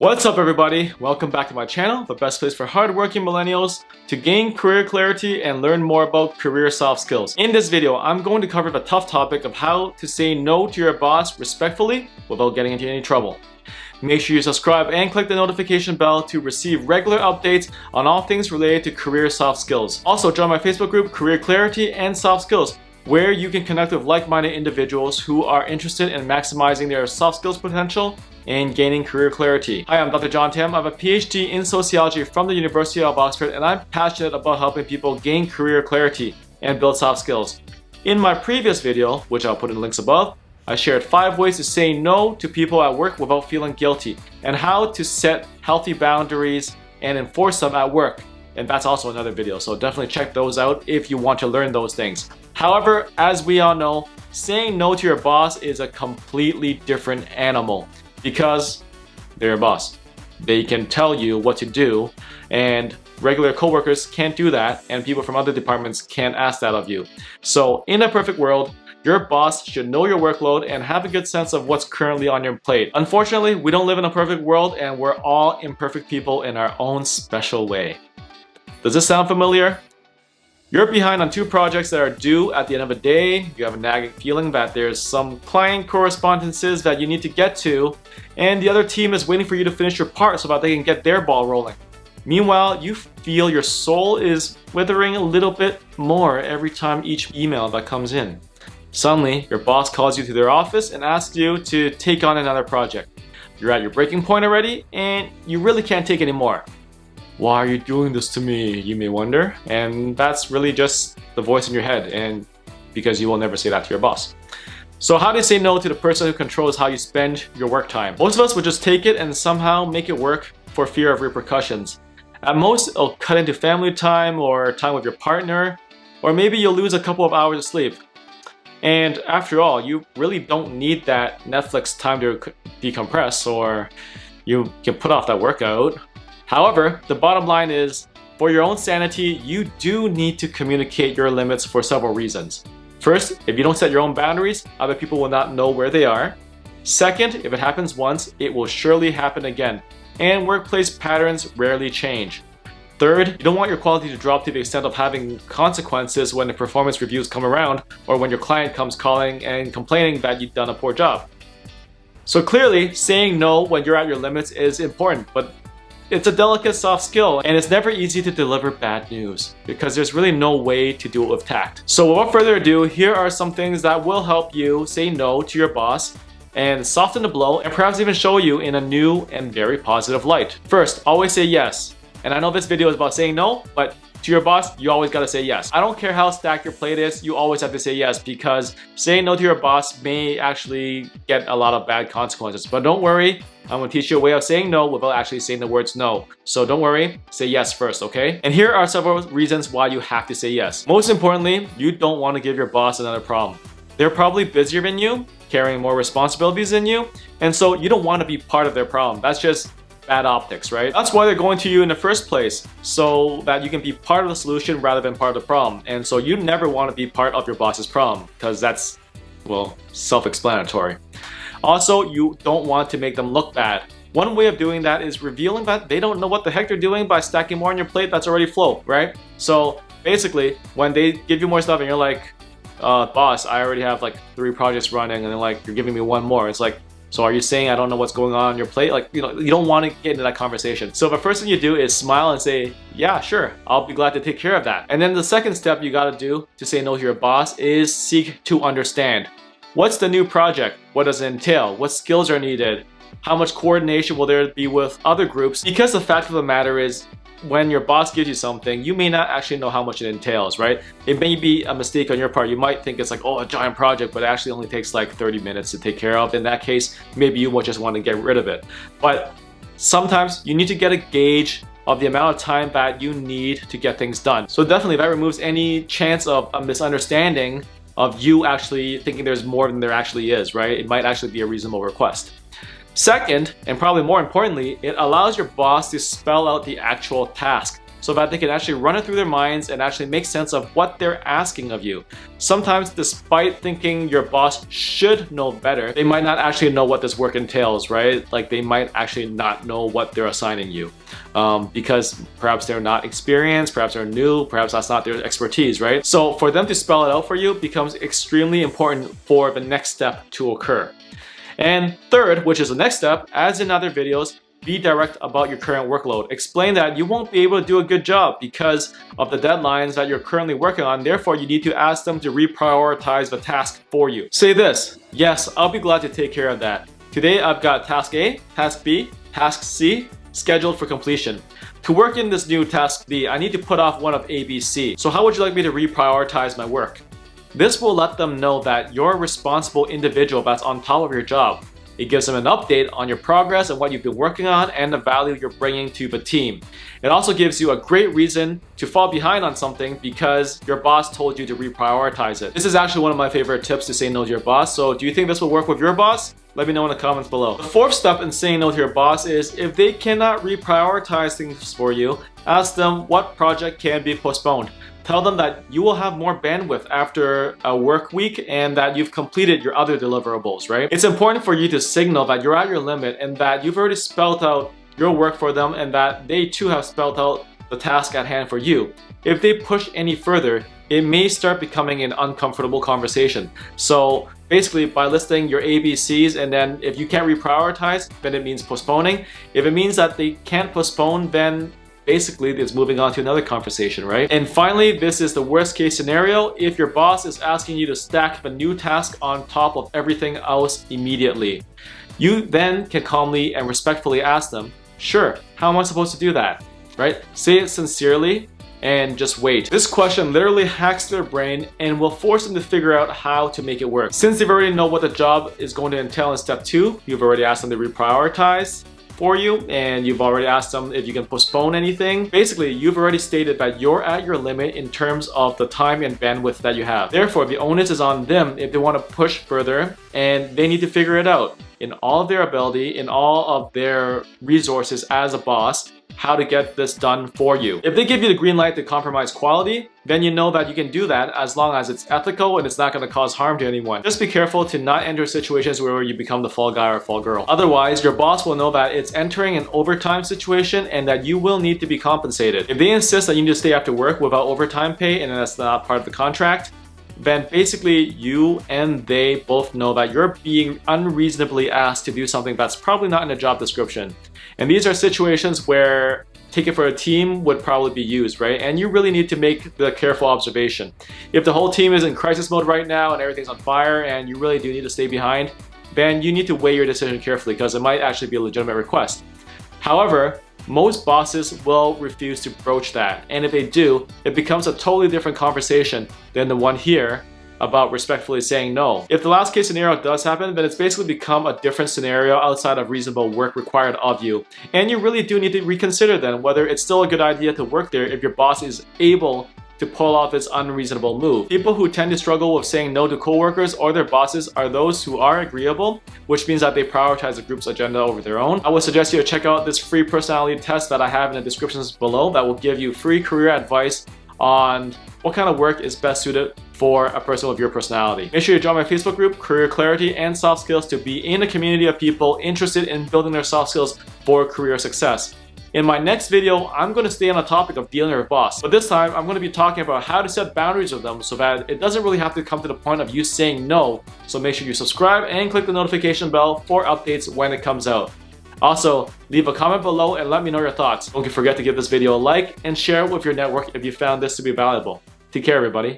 What's up everybody? Welcome back to my channel, the best place for hardworking millennials to gain career clarity and learn more about career soft skills. In this video, I'm going to cover the tough topic of how to say no to your boss respectfully without getting into any trouble. Make sure you subscribe and click the notification bell to receive regular updates on all things related to career soft skills. Also, join my Facebook group, Career Clarity and Soft Skills, where you can connect with like-minded individuals who are interested in maximizing their soft skills potential and gaining career clarity. Hi, I'm Dr. John Tam. I have a PhD in sociology from the University of Oxford, and I'm passionate about helping people gain career clarity and build soft skills. In my previous video, which I'll put in the links above, I shared 5 ways to say no to people at work without feeling guilty, and how to set healthy boundaries and enforce them at work. And that's also another video, so definitely check those out if you want to learn those things. However, as we all know, saying no to your boss is a completely different animal because they're your boss. They can tell you what to do, and regular coworkers can't do that, and people from other departments can't ask that of you. So in a perfect world, your boss should know your workload and have a good sense of what's currently on your plate. Unfortunately, we don't live in a perfect world, and we're all imperfect people in our own special way. Does this sound familiar? You're behind on 2 projects that are due at the end of the day. You have a nagging feeling that there's some client correspondences that you need to get to, and the other team is waiting for you to finish your part so that they can get their ball rolling. Meanwhile, you feel your soul is withering a little bit more every time each email that comes in. Suddenly, your boss calls you to their office and asks you to take on another project. You're at your breaking point already, and you really can't take any more. Why are you doing this to me, you may wonder, and that's really just the voice in your head, and because you will never say that to your boss. So how do you say no to the person who controls how you spend your work time? Most of us would just take it and somehow make it work for fear of repercussions. At most, it'll cut into family time or time with your partner, or maybe you'll lose a couple of hours of sleep. And after all, you really don't need that Netflix time to decompress, or you can put off that workout. However, the bottom line is, for your own sanity, you do need to communicate your limits for several reasons. First, if you don't set your own boundaries, other people will not know where they are. Second, if it happens once, it will surely happen again, and workplace patterns rarely change. Third, you don't want your quality to drop to the extent of having consequences when the performance reviews come around, or when your client comes calling and complaining that you've done a poor job. So clearly, saying no when you're at your limits is important, but it's a delicate soft skill, and it's never easy to deliver bad news because there's really no way to do it with tact. So without further ado, here are some things that will help you say no to your boss and soften the blow, and perhaps even show you in a new and very positive light. First, always say yes. And I know this video is about saying no, but to your boss, you always gotta say yes. I don't care how stacked your plate is, you always have to say yes, because saying no to your boss may actually get a lot of bad consequences. But don't worry, I'm gonna teach you a way of saying no without actually saying the words no. So don't worry, say yes first, okay? And here are several reasons why you have to say yes. Most importantly, you don't want to give your boss another problem. They're probably busier than you, carrying more responsibilities than you, and so you don't want to be part of their problem. That's just bad optics, right? That's why they're going to you in the first place, so that you can be part of the solution rather than part of the problem. And so you never want to be part of your boss's problem, because that's, well, self-explanatory. Also, you don't want to make them look bad. One way of doing that is revealing that they don't know what the heck they're doing by stacking more on your plate that's already full, right? So basically, when they give you more stuff and you're like, boss, I already have like 3 projects running, and they're like, you're giving me 1 more. It's like, so are you saying I don't know what's going on your plate? Like, you know, you don't want to get into that conversation. So the first thing you do is smile and say, yeah, sure, I'll be glad to take care of that. And then the second step you gotta do to say no to your boss is seek to understand. What's the new project? What does it entail? What skills are needed? How much coordination will there be with other groups? Because the fact of the matter is, when your boss gives you something, you may not actually know how much it entails, right? It may be a mistake on your part. You might think it's like, oh, a giant project, but it actually only takes like 30 minutes to take care of. In that case, maybe you will just want to get rid of it. But sometimes you need to get a gauge of the amount of time that you need to get things done. So definitely that removes any chance of a misunderstanding of you actually thinking there's more than there actually is, right? It might actually be a reasonable request. Second, and probably more importantly, it allows your boss to spell out the actual task. so that they can actually run it through their minds and actually make sense of what they're asking of you. Sometimes, despite thinking your boss should know better, they might not actually know what this work entails, right? Like they might actually not know what they're assigning you because perhaps they're not experienced, perhaps they're new, perhaps that's not their expertise, right? So for them to spell it out for you becomes extremely important for the next step to occur. And third, which is the next step, as in other videos, be direct about your current workload. Explain that you won't be able to do a good job because of the deadlines that you're currently working on. Therefore, you need to ask them to reprioritize the task for you. Say this: yes, I'll be glad to take care of that. Today, I've got task A, task B, task C scheduled for completion. To work in this new task B, I need to put off one of A, B, C. So how would you like me to reprioritize my work? This will let them know that you're a responsible individual that's on top of your job. It gives them an update on your progress and what you've been working on and the value you're bringing to the team. It also gives you a great reason to fall behind on something because your boss told you to reprioritize it. This is actually one of my favorite tips to say no to your boss. So do you think this will work with your boss? Let me know in the comments below. The fourth step in saying no to your boss is if they cannot reprioritize things for you, ask them what project can be postponed. Tell them that you will have more bandwidth after a work week and that you've completed your other deliverables, right? It's important for you to signal that you're at your limit and that you've already spelled out your work for them and that they too have spelled out the task at hand for you. If they push any further, it may start becoming an uncomfortable conversation. So basically, by listing your ABCs, and then if you can't reprioritize, then it means postponing. If it means that they can't postpone, then basically it's moving on to another conversation, right? And finally, this is the worst case scenario. If your boss is asking you to stack the new task on top of everything else immediately, you then can calmly and respectfully ask them, sure, how am I supposed to do that, right? Say it sincerely and just wait. This question literally hacks their brain and will force them to figure out how to make it work. Since they've already know what the job is going to entail in step 2, you've already asked them to reprioritize for you, and you've already asked them if you can postpone anything. Basically, you've already stated that you're at your limit in terms of the time and bandwidth that you have. Therefore, the onus is on them if they want to push further, and they need to figure it out in all of their ability, in all of their resources as a boss, how to get this done for you. If they give you the green light to compromise quality, then you know that you can do that as long as it's ethical and it's not going to cause harm to anyone. Just be careful to not enter situations where you become the fall guy or fall girl. Otherwise, your boss will know that it's entering an overtime situation and that you will need to be compensated. If they insist that you need to stay after work without overtime pay and that's not part of the contract, then basically you and they both know that you're being unreasonably asked to do something that's probably not in a job description. And these are situations where take it for a team would probably be used, right? And you really need to make the careful observation. If the whole team is in crisis mode right now and everything's on fire and you really do need to stay behind, then you need to weigh your decision carefully because it might actually be a legitimate request. However, most bosses will refuse to broach that, and if they do, it becomes a totally different conversation than the one here about respectfully saying no. If the last case scenario does happen, then it's basically become a different scenario outside of reasonable work required of you. And you really do need to reconsider then whether it's still a good idea to work there if your boss is able to pull off this unreasonable move. People who tend to struggle with saying no to coworkers or their bosses are those who are agreeable, which means that they prioritize the group's agenda over their own. I would suggest you to check out this free personality test that I have in the descriptions below that will give you free career advice on what kind of work is best suited for a person with your personality. Make sure you join my Facebook group, Career Clarity and Soft Skills, to be in a community of people interested in building their soft skills for career success. In my next video, I'm going to stay on the topic of dealing with your boss, but this time I'm going to be talking about how to set boundaries with them so that it doesn't really have to come to the point of you saying no. So make sure you subscribe and click the notification bell for updates when it comes out. Also, leave a comment below and let me know your thoughts. Don't forget to give this video a like and share it with your network if you found this to be valuable. Take care, everybody.